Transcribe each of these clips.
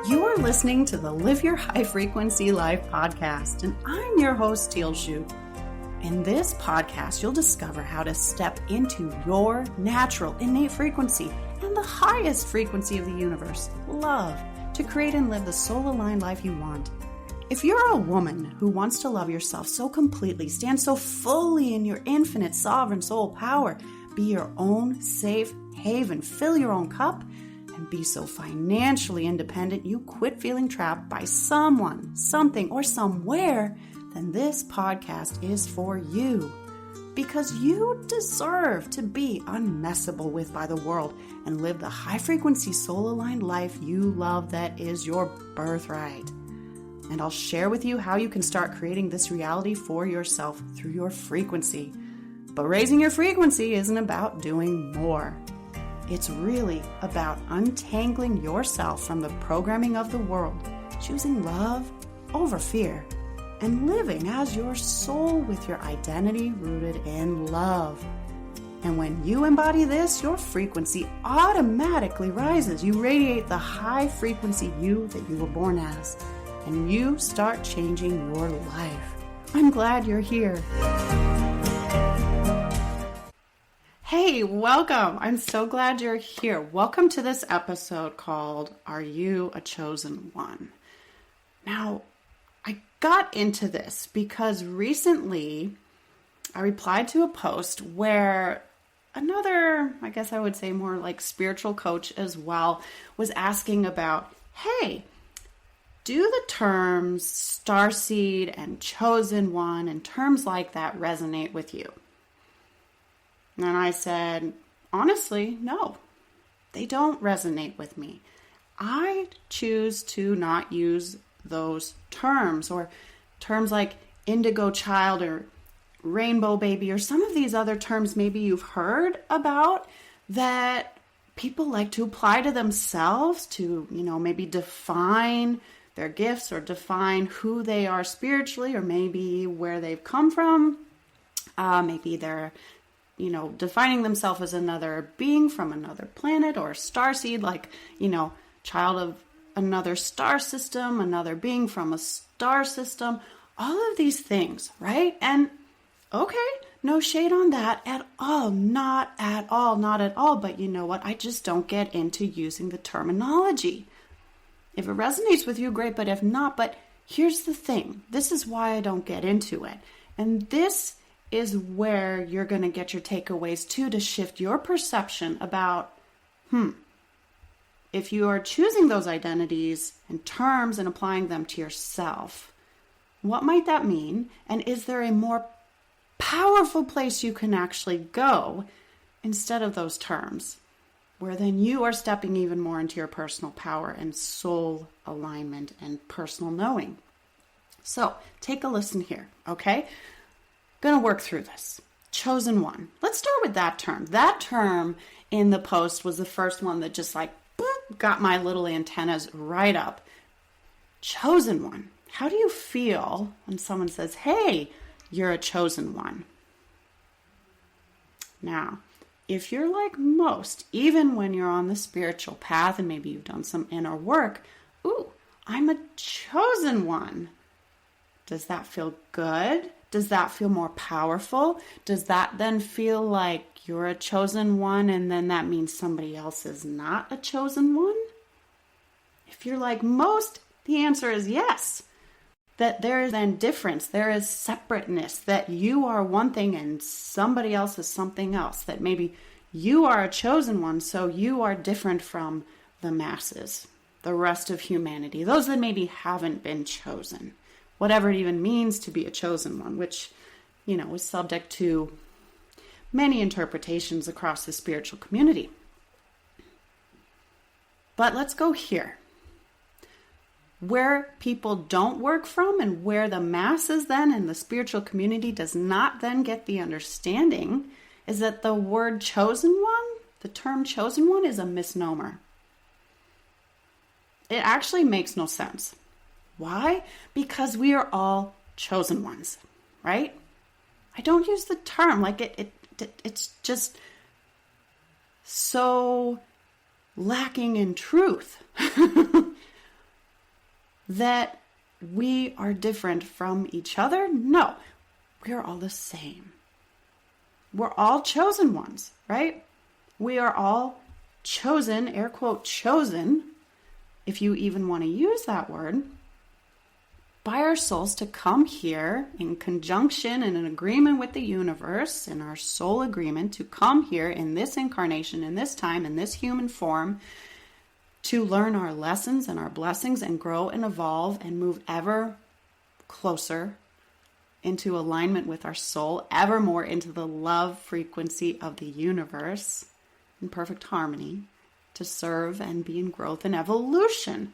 You are listening to the Live Your High Frequency Life podcast, and I'm your host, Teal Shu. In this podcast, you'll discover how to step into your natural, innate frequency and the highest frequency of the universe, love, to create and live the soul-aligned life you want. If you're a woman who wants to love yourself so completely, stand so fully in your infinite sovereign soul power, be your own safe haven, fill your own cup, and be so financially independent you quit feeling trapped by someone, something, or somewhere, then this podcast is for you. Because you deserve to be unmessable with by the world and live the high-frequency, soul-aligned life you love that is your birthright. And I'll share with you how you can start creating this reality for yourself through your frequency. But raising your frequency isn't about doing more. It's really about untangling yourself from the programming of the world, choosing love over fear, and living as your soul with your identity rooted in love. And when you embody this, your frequency automatically rises. You radiate the high frequency you that you were born as, and you start changing your life. I'm glad you're here. Hey, welcome. I'm so glad you're here. Welcome to this episode called Are You a Chosen One? Now, I got into this because recently I replied to a post where another, I guess I would say more like spiritual coach as well, was asking about, hey, do the terms starseed and chosen one and terms like that resonate with you? And I said, honestly, no, they don't resonate with me. I choose to not use those terms, or terms like indigo child or rainbow baby, or some of these other terms maybe you've heard about that people like to apply to themselves to, maybe define their gifts or define who they are spiritually, or maybe where they've come from. Maybe they're defining themselves as another being from another planet, or starseed, like, child of another star system, another being from a star system, all of these things, right? And okay, no shade on that at all, not at all. But you know what? I just don't get into using the terminology. If it resonates with you, great, but if not, but here's the thing. This is why I don't get into it. And this is where you're going to get your takeaways too, to shift your perception about, if you are choosing those identities and terms and applying them to yourself, what might that mean? And is there a more powerful place you can actually go instead of those terms, where then you are stepping even more into your personal power and soul alignment and personal knowing? So take a listen here, okay? Going to work through this. Chosen one. Let's start with that term. That term in the post was the first one that just like boop, got my little antennas right up. Chosen one. How do you feel when someone says, hey, you're a chosen one? Now, if you're like most, even when you're on the spiritual path and maybe you've done some inner work, ooh, I'm a chosen one. Does that feel good? Does that feel more powerful? Does that then feel like you're a chosen one and then that means somebody else is not a chosen one? If you're like most, the answer is yes. That there is then difference, there is separateness, that you are one thing and somebody else is something else. That maybe you are a chosen one, so you are different from the masses, the rest of humanity, those that maybe haven't been chosen. Whatever it even means to be a chosen one, which, is subject to many interpretations across the spiritual community. But let's go here. Where people don't work from and where the masses then and the spiritual community does not then get the understanding is that the word chosen one, the term chosen one, is a misnomer. It actually makes no sense. Why? Because we are all chosen ones, right? I don't use the term like it's just so lacking in truth. that we are different from each other? No, we are all the same. We're all chosen ones, right? We are all chosen, air quote, chosen, if you even want to use that word, by our souls to come here in conjunction and in agreement with the universe, in our soul agreement, to come here in this incarnation, in this time, in this human form, to learn our lessons and our blessings and grow and evolve and move ever closer into alignment with our soul, ever more into the love frequency of the universe in perfect harmony, to serve and be in growth and evolution.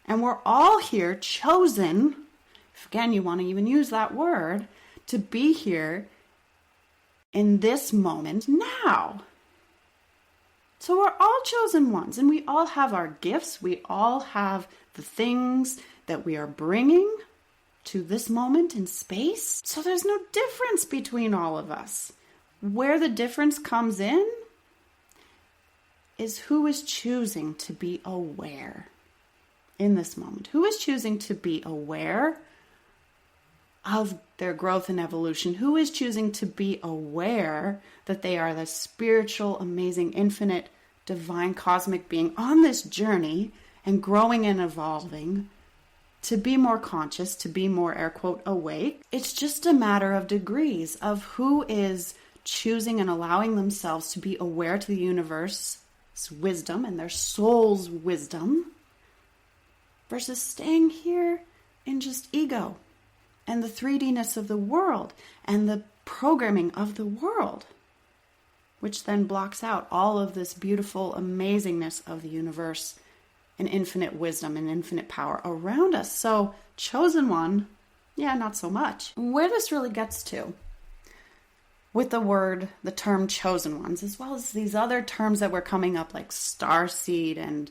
And we're all here chosen, if again you want to even use that word, to be here in this moment now. So we're all chosen ones, and we all have our gifts. We all have the things that we are bringing to this moment in space. So there's no difference between all of us. Where the difference comes in is who is choosing to be aware in this moment. Who is choosing to be aware of their growth and evolution? Who is choosing to be aware that they are the spiritual, amazing, infinite, divine, cosmic being on this journey and growing and evolving to be more conscious, to be more, air quote, awake? It's just a matter of degrees of who is choosing and allowing themselves to be aware to the universe's wisdom and their soul's wisdom versus staying here in just ego and the 3D-ness of the world and the programming of the world, which then blocks out all of this beautiful amazingness of the universe and infinite wisdom and infinite power around us. So, chosen one, yeah, not so much. Where this really gets to with the term chosen ones, as well as these other terms that were coming up like starseed and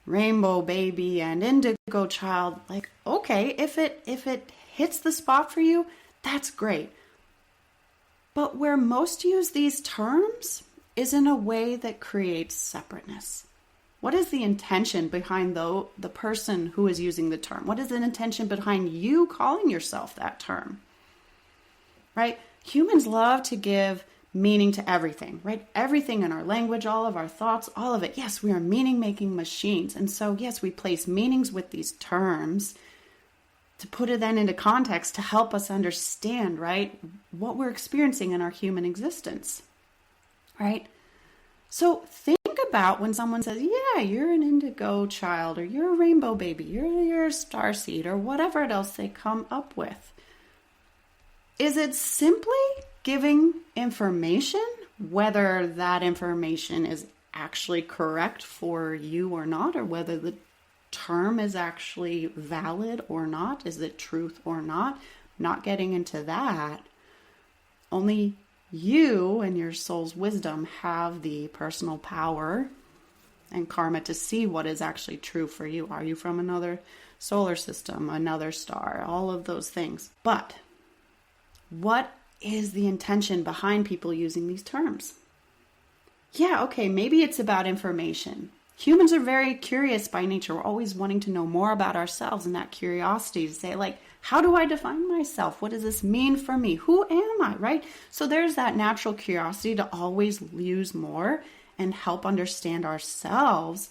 rainbow baby and indigo child, like, okay, if it hits the spot for you, that's great. But where most use these terms is in a way that creates separateness. What is the intention behind the person who is using the term? What is the intention behind you calling yourself that term? Right? Humans love to give meaning to everything, right? Everything in our language, all of our thoughts, all of it. Yes, we are meaning-making machines. And so, yes, we place meanings with these terms to put it then into context to help us understand, right, what we're experiencing in our human existence, right? So think about when someone says, yeah, you're an indigo child, or you're a rainbow baby, you're a starseed, or whatever else they come up with. Is it simply giving information, whether that information is actually correct for you or not, or whether the term is actually valid or not? Is it truth or not? Not getting into that. Only you and your soul's wisdom have the personal power and karma to see what is actually true for you. Are you from another solar system, another star, all of those things? But what is the intention behind people using these terms? Yeah, okay, maybe it's about information. Humans are very curious by nature. We're always wanting to know more about ourselves, and that curiosity to say, like, how do I define myself? What does this mean for me? Who am I, right? So there's that natural curiosity to always use more and help understand ourselves.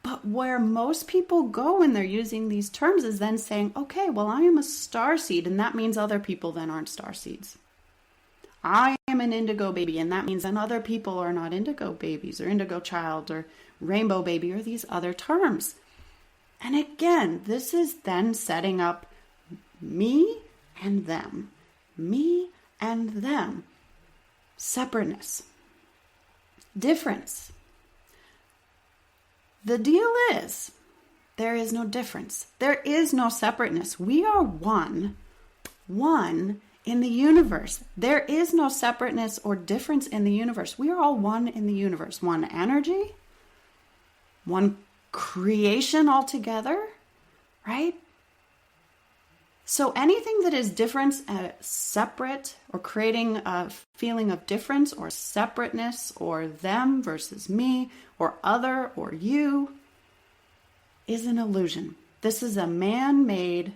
But where most people go when they're using these terms is then saying, okay, well, I am a starseed, and that means other people then aren't starseeds. I am an indigo baby, and that means then other people are not indigo babies or indigo child or rainbow baby or these other terms. And again, this is then setting up me and them, separateness, difference. The deal is, there is no difference. There is no separateness. We are one in the universe. There is no separateness or difference in the universe. We are all one in the universe. One energy, one creation altogether, right? So anything that is different, separate, or creating a feeling of difference or separateness or them versus me or other or you is an illusion. This is a man-made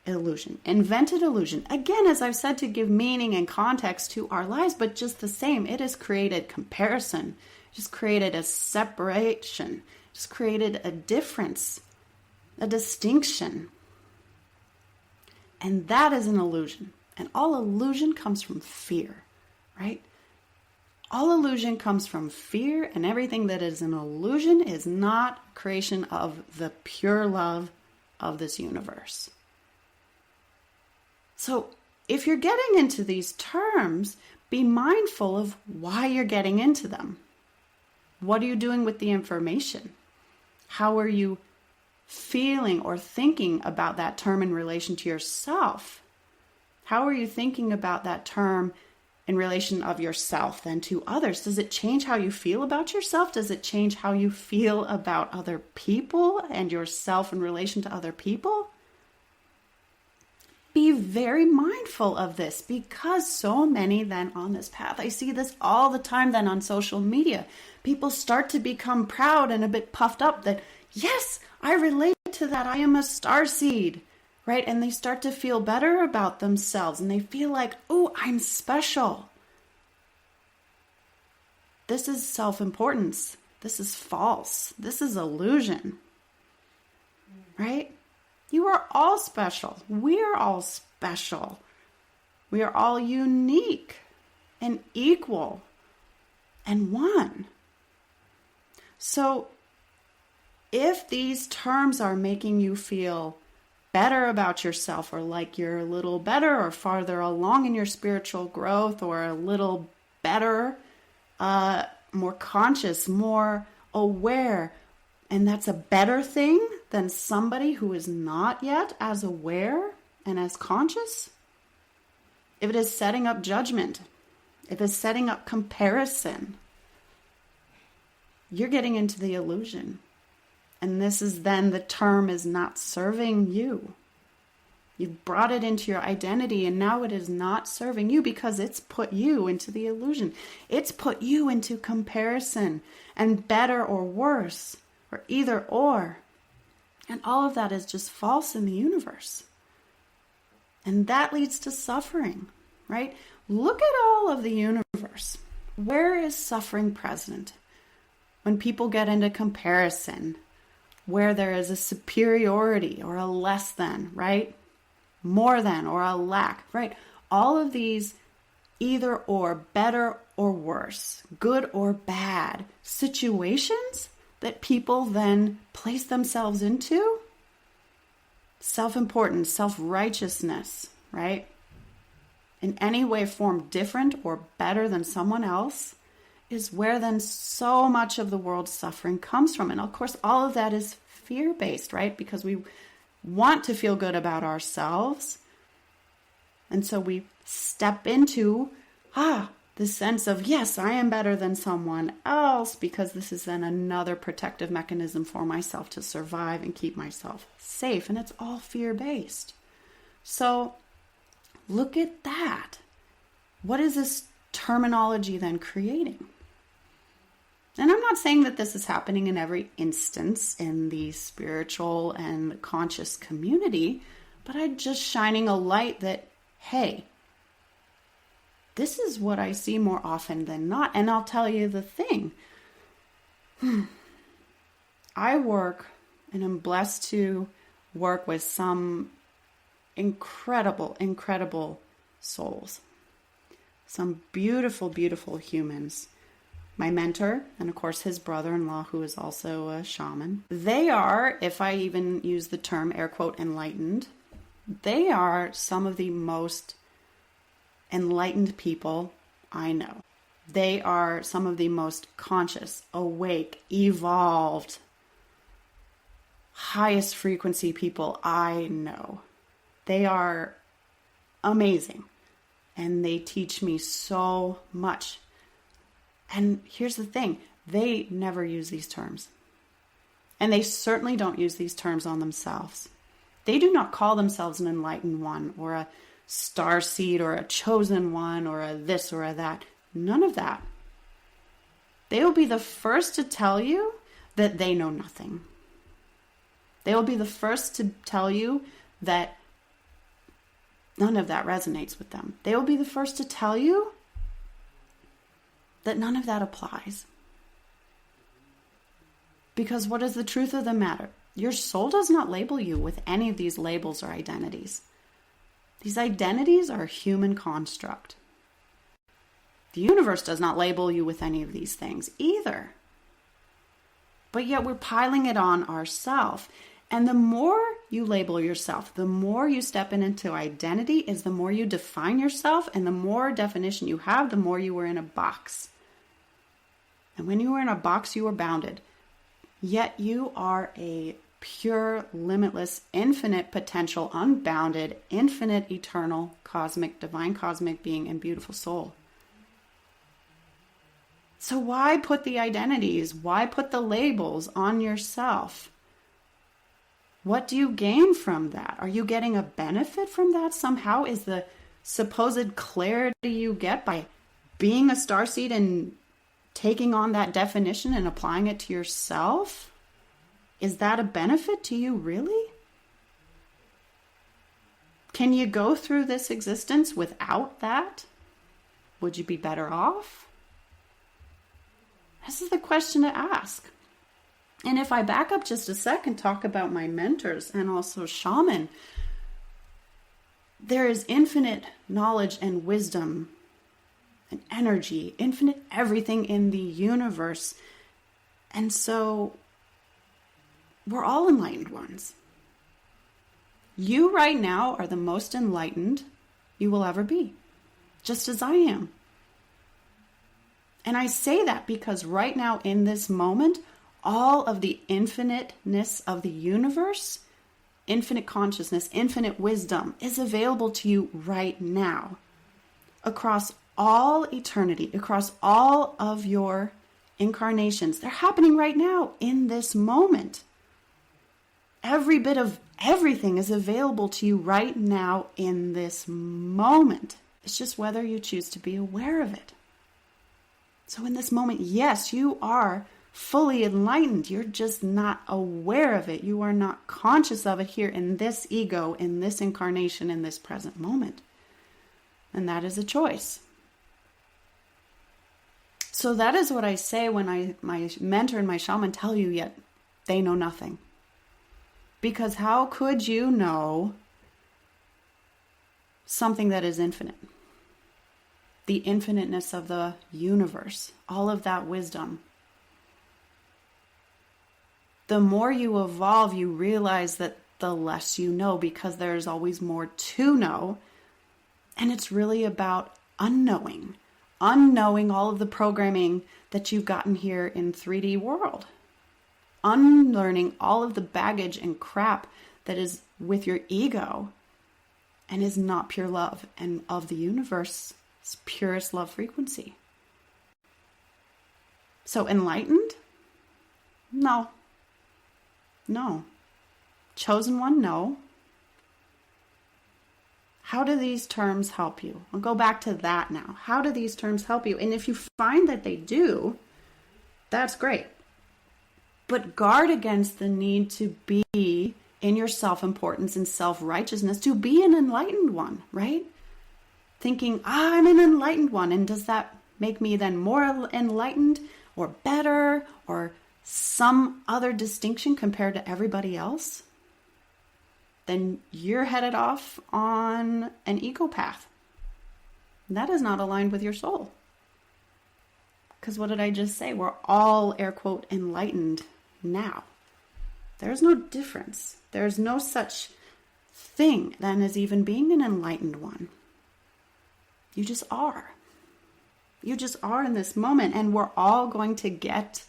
illusion, invented illusion. Again, as I've said, to give meaning and context to our lives, but just the same, it has created comparison, just created a separation, just created a difference, a distinction. And that is an illusion. And all illusion comes from fear, right? All illusion comes from fear, and everything that is an illusion is not creation of the pure love of this universe. So if you're getting into these terms, be mindful of why you're getting into them. What are you doing with the information? How are you feeling or thinking about that term in relation to yourself? How are you thinking about that term in relation of yourself then to others? Does it change how you feel about yourself? Does it change how you feel about other people and yourself in relation to other people? Be very mindful of this, because so many then on this path, I see this all the time then on social media, people start to become proud and a bit puffed up that, yes, I relate to that. I am a starseed, right? And they start to feel better about themselves and they feel like, oh, I'm special. This is self-importance. This is false. This is illusion, right? You are all special. We are all special. We are all unique and equal and one. So if these terms are making you feel better about yourself, or like you're a little better or farther along in your spiritual growth, or a little better, more conscious, more aware, and that's a better thing than somebody who is not yet as aware and as conscious, if it is setting up judgment, if it's setting up comparison, you're getting into the illusion. And this is then the term is not serving you. You've brought it into your identity, and now it is not serving you because it's put you into the illusion. It's put you into comparison and better or worse, or either or. And all of that is just false in the universe. And that leads to suffering, right? Look at all of the universe. Where is suffering present? When people get into comparison, where there is a superiority or a less than, right? More than or a lack, right? All of these either or, better or worse, good or bad situations that people then place themselves into, self-importance, self-righteousness, right? In any way, form different or better than someone else, is where then so much of the world's suffering comes from. And of course, all of that is fear-based, right? Because we want to feel good about ourselves. And so we step into, the sense of, yes, I am better than someone else, because this is then another protective mechanism for myself to survive and keep myself safe. And it's all fear-based. So look at that. What is this terminology then creating? And I'm not saying that this is happening in every instance in the spiritual and conscious community, but I'm just shining a light that, hey, this is what I see more often than not. And I'll tell you the thing. I work and I'm blessed to work with some incredible, incredible souls. Some beautiful, beautiful humans. My mentor, and of course his brother-in-law, who is also a shaman. They are, if I even use the term air quote enlightened, they are some of the most enlightened people I know. They are some of the most conscious, awake, evolved, highest frequency people I know. They are amazing. And they teach me so much. And here's the thing. They never use these terms. And they certainly don't use these terms on themselves. They do not call themselves an enlightened one, or a starseed, or a chosen one, or a this or a that. None of that. They will be the first to tell you that they know nothing. They will be the first to tell you that none of that resonates with them. They will be the first to tell you that none of that applies. Because what is the truth of the matter? Your soul does not label you with any of these labels or identities. These identities are a human construct. The universe does not label you with any of these things either. But yet we're piling it on ourselves. And the more you label yourself, the more you step into identity, is the more you define yourself, and the more definition you have, the more you are in a box. And when you are in a box, you are bounded. Yet you are a pure, limitless, infinite potential, unbounded, infinite, eternal, cosmic, divine cosmic being and beautiful soul. So why put the identities? Why put the labels on yourself? What do you gain from that? Are you getting a benefit from that somehow? Is the supposed clarity you get by being a starseed and taking on that definition and applying it to yourself? Is that a benefit to you, really? Can you go through this existence without that? Would you be better off? This is the question to ask. And if I back up just a second, talk about my mentors and also shaman, there is infinite knowledge and wisdom and energy, infinite everything in the universe. And so we're all enlightened ones. You right now are the most enlightened you will ever be, just as I am. And I say that because right now in this moment, all of the infiniteness of the universe, infinite consciousness, infinite wisdom is available to you right now. Across all eternity, across all of your incarnations. They're happening right now in this moment. Every bit of everything is available to you right now in this moment. It's just whether you choose to be aware of it. So in this moment, yes, you are fully enlightened. You're just not aware of it. You are not conscious of it here in this ego, in this incarnation, in this present moment. And that is a choice. So that is what I say when my mentor and my shaman tell you, yet they know nothing. Because how could you know something that is infinite? The infiniteness of the universe, all of that wisdom. The more you evolve, you realize that the less you know, because there's always more to know. And it's really about unknowing all of the programming that you've gotten here in 3D world. Unlearning all of the baggage and crap that is with your ego and is not pure love and of the universe's purest love frequency. So enlightened? No. Chosen one? No. How do these terms help you? I'll go back to that now. How do these terms help you? And if you find that they do, that's great. But guard against the need to be in your self-importance and self-righteousness, to be an enlightened one, right? Thinking, I'm an enlightened one. And does that make me then more enlightened or better or some other distinction compared to everybody else? Then you're headed off on an ego path. That is not aligned with your soul. Because what did I just say? We're all, air quote, enlightened now. There's no difference. There's no such thing then as even being an enlightened one. You just are. You just are in this moment. And we're all going to get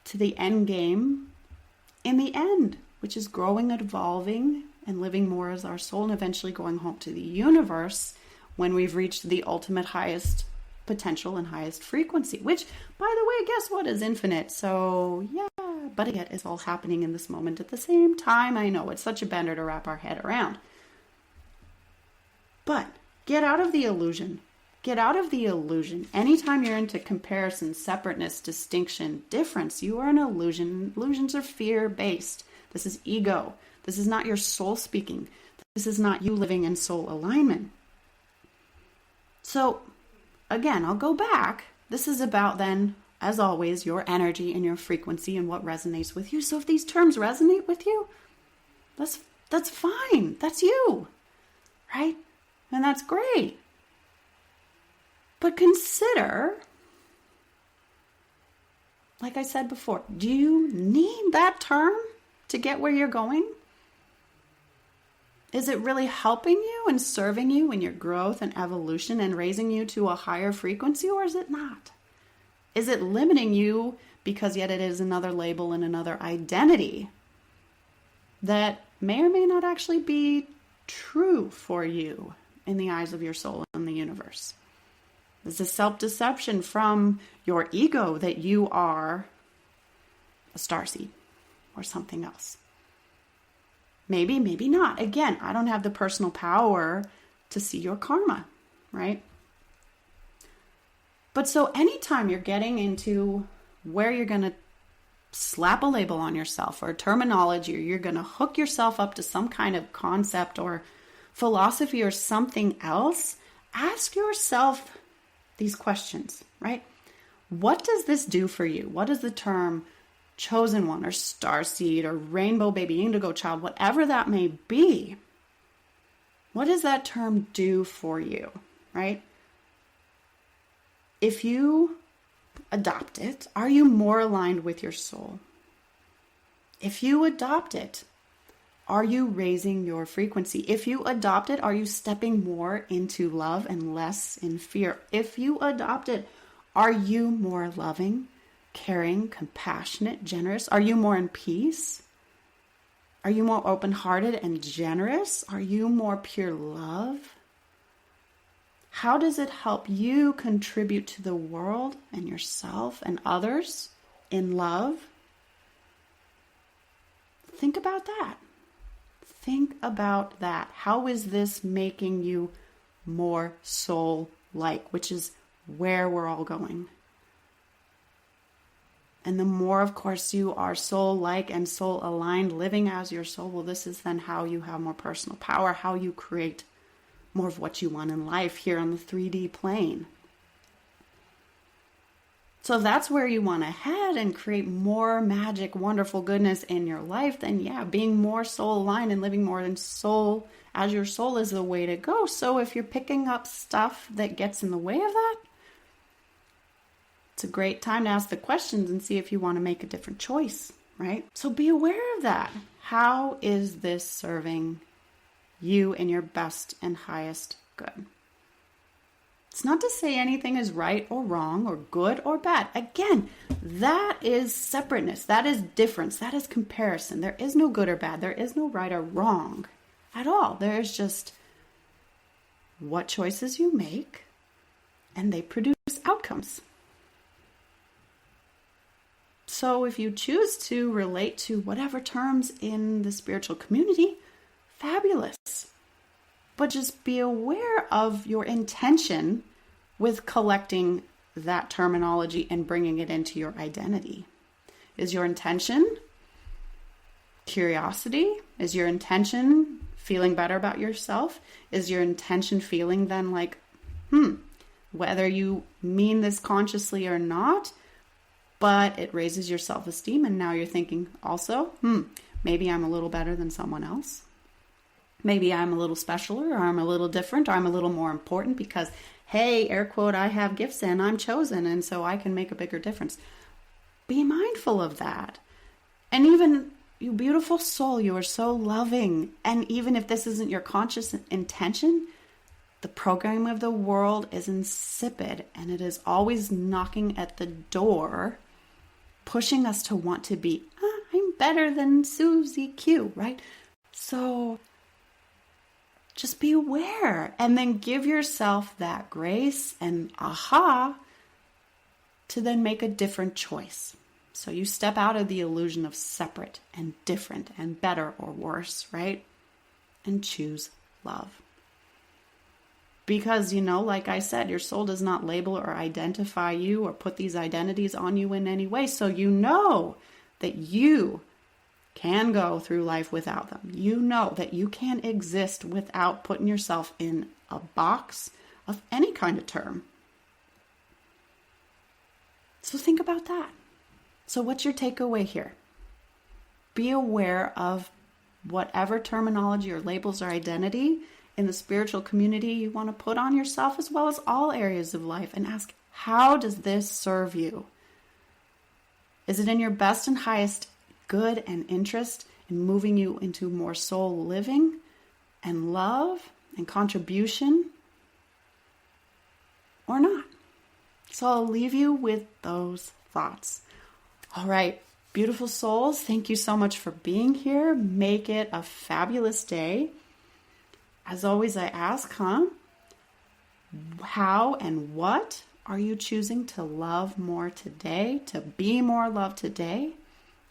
to the end game in the end, which is growing and evolving and living more as our soul and eventually going home to the universe when we've reached the ultimate highest potential and highest frequency, which, by the way, guess what, is infinite. So yeah, but yet it's all happening in this moment at the same time. I know it's such a bender to wrap our head around. But get out of the illusion. Get out of the illusion. Anytime you're into comparison, separateness, distinction, difference, you are an illusion. Illusions are fear-based. This is ego. This is not your soul speaking. This is not you living in soul alignment. So again, I'll go back. This is about then, as always, your energy and your frequency and what resonates with you. So if these terms resonate with you, that's fine. That's you, right? And that's great. But consider, like I said before, do you need that term to get where you're going? Is it really helping you and serving you in your growth and evolution and raising you to a higher frequency, or is it not? Is it limiting you because yet it is another label and another identity that may or may not actually be true for you in the eyes of your soul and the universe? It's a self-deception from your ego that you are a starseed or something else. Maybe, maybe not. Again, I don't have the personal power to see your karma, right? But so anytime you're getting into where you're going to slap a label on yourself or a terminology, or you're going to hook yourself up to some kind of concept or philosophy or something else, ask yourself these questions, right? What does this do for you? What does the term chosen one or starseed or rainbow baby, indigo child, whatever that may be, what does that term do for you, right? If you adopt it, are you more aligned with your soul? If you adopt it, are you raising your frequency? If you adopt it, are you stepping more into love and less in fear? If you adopt it, are you more loving, caring, compassionate, generous? Are you more in peace? Are you more open-hearted and generous? Are you more pure love? How does it help you contribute to the world and yourself and others in love? Think about that. Think about that. How is this making you more soul-like, which is where we're all going? And the more, of course, you are soul-like and soul-aligned, living as your soul, well, this is then how you have more personal power, how you create more of what you want in life here on the 3D plane. So if that's where you want to head and create more magic, wonderful goodness in your life, then yeah, being more soul-aligned and living more in soul as your soul is the way to go. So if you're picking up stuff that gets in the way of that, it's a great time to ask the questions and see if you want to make a different choice, right? So be aware of that. How is this serving you in your best and highest good? It's not to say anything is right or wrong or good or bad. Again, that is separateness. That is difference. That is comparison. There is no good or bad. There is no right or wrong at all. There is just what choices you make, and they produce outcomes. So if you choose to relate to whatever terms in the spiritual community, fabulous. But just be aware of your intention with collecting that terminology and bringing it into your identity. Is your intention curiosity? Is your intention feeling better about yourself? Is your intention feeling then like, whether you mean this consciously or not, but it raises your self-esteem, and now you're thinking also, maybe I'm a little better than someone else. Maybe I'm a little specialer, or I'm a little different, or I'm a little more important because, hey, air quote, I have gifts and I'm chosen, and so I can make a bigger difference. Be mindful of that. And even you beautiful soul, you are so loving. And even if this isn't your conscious intention, the programming of the world is insipid, and it is always knocking at the door, pushing us to want to be, I'm better than Susie Q, right? So just be aware, and then give yourself that grace and to then make a different choice. So you step out of the illusion of separate and different and better or worse, right? And choose love. Because, like I said, your soul does not label or identify you or put these identities on you in any way. So you know that you can go through life without them. You know that you can exist without putting yourself in a box of any kind of term. So think about that. So what's your takeaway here? Be aware of whatever terminology or labels or identity in the spiritual community you want to put on yourself, as well as all areas of life, and ask, how does this serve you? Is it in your best and highest good and interest in moving you into more soul living and love and contribution, or not? So I'll leave you with those thoughts. All right, beautiful souls, thank you so much for being here. Make it a fabulous day. As always, I ask, how and what are you choosing to love more today, to be more loved today?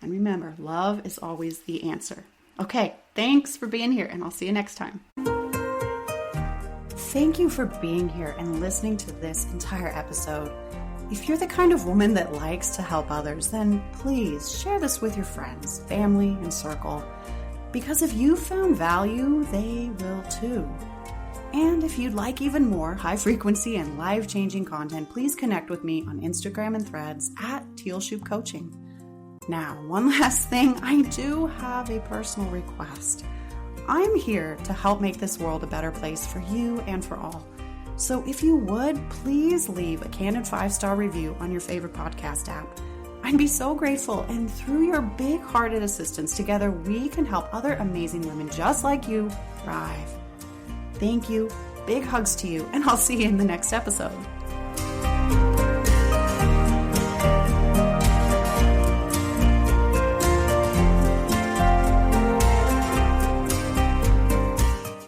And remember, love is always the answer. Okay, thanks for being here, and I'll see you next time. Thank you for being here and listening to this entire episode. If you're the kind of woman that likes to help others, then please share this with your friends, family, and circle. Because if you found value, they will too. And if you'd like even more high frequency and life-changing content, please connect with me on Instagram and Threads at Tealshoop Coaching. Now, one last thing, I do have a personal request. I'm here to help make this world a better place for you and for all. So if you would, please leave a candid 5-star review on your favorite podcast app. I'd be so grateful, and through your big-hearted assistance, together we can help other amazing women just like you thrive. Thank you, big hugs to you, and I'll see you in the next episode.